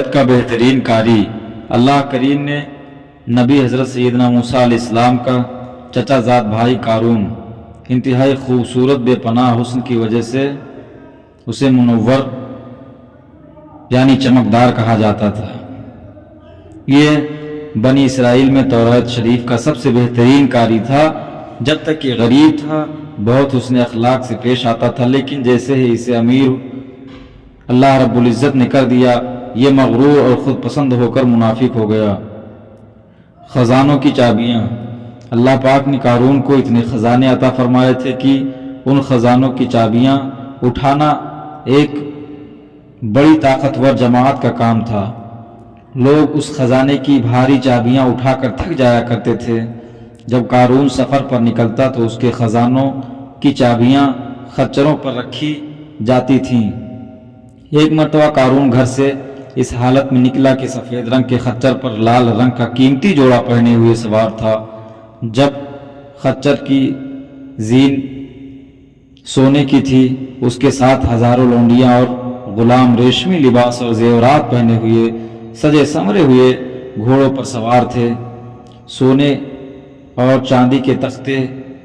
روایت کا بہترین قاری اللہ کریم نے نبی حضرت سیدنا موسیٰ علیہ السلام کا چچا زاد بھائی قارون انتہائی خوبصورت بے پناہ حسن کی وجہ سے اسے منور یعنی چمکدار کہا جاتا تھا۔ یہ بنی اسرائیل میں توراۃ شریف کا سب سے بہترین قاری تھا۔ جب تک کہ غریب تھا بہت حسن اخلاق سے پیش آتا تھا، لیکن جیسے ہی اسے امیر اللہ رب العزت نے کر دیا یہ مغرور اور خود پسند ہو کر منافق ہو گیا۔ خزانوں کی چابیاں اللہ پاک نے قارون کو اتنے خزانے عطا فرمائے تھے کہ ان خزانوں کی چابیاں اٹھانا ایک بڑی طاقتور جماعت کا کام تھا۔ لوگ اس خزانے کی بھاری چابیاں اٹھا کر تھک جایا کرتے تھے۔ جب قارون سفر پر نکلتا تو اس کے خزانوں کی چابیاں خچروں پر رکھی جاتی تھیں۔ ایک مرتبہ قارون گھر سے اس حالت میں نکلا کہ سفید رنگ کے خچر پر لال رنگ کا قیمتی جوڑا پہنے ہوئے سوار تھا۔ جب خچر کی زین سونے کی تھی، اس کے ساتھ ہزاروں لونڈیاں اور غلام ریشمی لباس اور زیورات پہنے ہوئے سجے سنورے ہوئے گھوڑوں پر سوار تھے۔ سونے اور چاندی کے تختے۔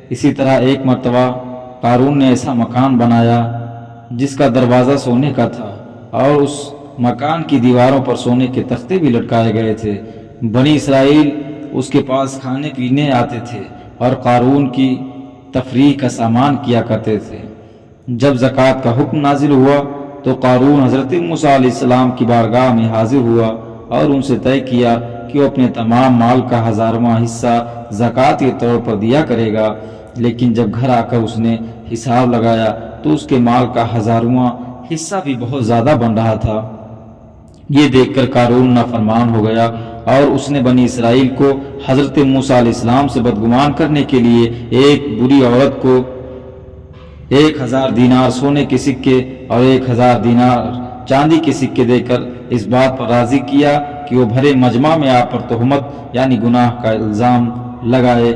اسی طرح ایک مرتبہ قارون نے ایسا مکان بنایا جس کا دروازہ سونے کا تھا اور اس مکان کی دیواروں پر سونے کے تختے بھی لٹکائے گئے تھے۔ بنی اسرائیل اس کے پاس کھانے پینے آتے تھے اور قارون کی تفریح کا سامان کیا کرتے تھے۔ جب زکوٰۃ کا حکم نازل ہوا تو قارون حضرت موسیٰ علیہ السلام کی بارگاہ میں حاضر ہوا اور ان سے طے کیا کہ وہ اپنے تمام مال کا 1000واں حصہ زکوٰۃ کے طور پر دیا کرے گا، لیکن جب گھر آ کر اس نے حساب لگایا تو اس کے مال کا 1000واں حصہ بھی بہت زیادہ بن رہا تھا۔ یہ دیکھ کر قارون نافرمان ہو گیا اور اس نے بنی اسرائیل کو حضرت موسیٰ علیہ السلام سے بدگمان کرنے کے لیے ایک بری عورت کو 1000 دینار سونے کے سکے اور 1000 دینار چاندی کے سکے دے کر اس بات پر راضی کیا کہ وہ بھرے مجمع میں آپ پر تہمت یعنی گناہ کا الزام لگائے۔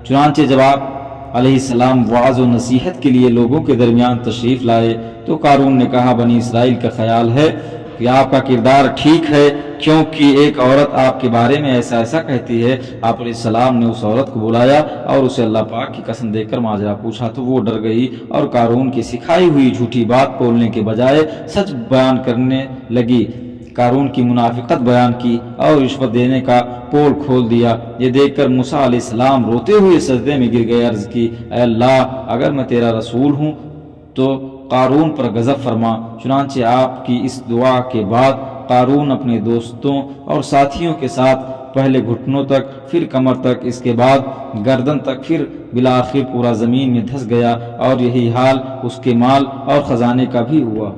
چنانچہ جب آپ علیہ السلام وعظ و نصیحت کے لیے لوگوں کے درمیان تشریف لائے تو قارون نے کہا، بنی اسرائیل کا خیال ہے کہ آپ کا کردار ٹھیک ہے، کیونکہ ایک عورت آپ کے بارے میں ایسا کہتی ہے۔ آپ علیہ السلام نے اس عورت کو بلایا اور اسے اللہ پاک کی قسم دے کر ماجرا پوچھا تو وہ ڈر گئی اور قارون کی سکھائی ہوئی جھوٹی بات بولنے کے بجائے سچ بیان کرنے لگی۔ قارون کی منافقت بیان کی اور رشوت دینے کا پول کھول دیا۔ یہ دیکھ کر موسیٰ علیہ السلام روتے ہوئے سجدے میں گر گئے، عرض کی، اے اللہ، اگر میں تیرا رسول ہوں تو قارون پر غضب فرما۔ چنانچہ آپ کی اس دعا کے بعد قارون اپنے دوستوں اور ساتھیوں کے ساتھ پہلے گھٹنوں تک، پھر کمر تک، اس کے بعد گردن تک، پھر بالآخر پورا زمین میں دھس گیا، اور یہی حال اس کے مال اور خزانے کا بھی ہوا۔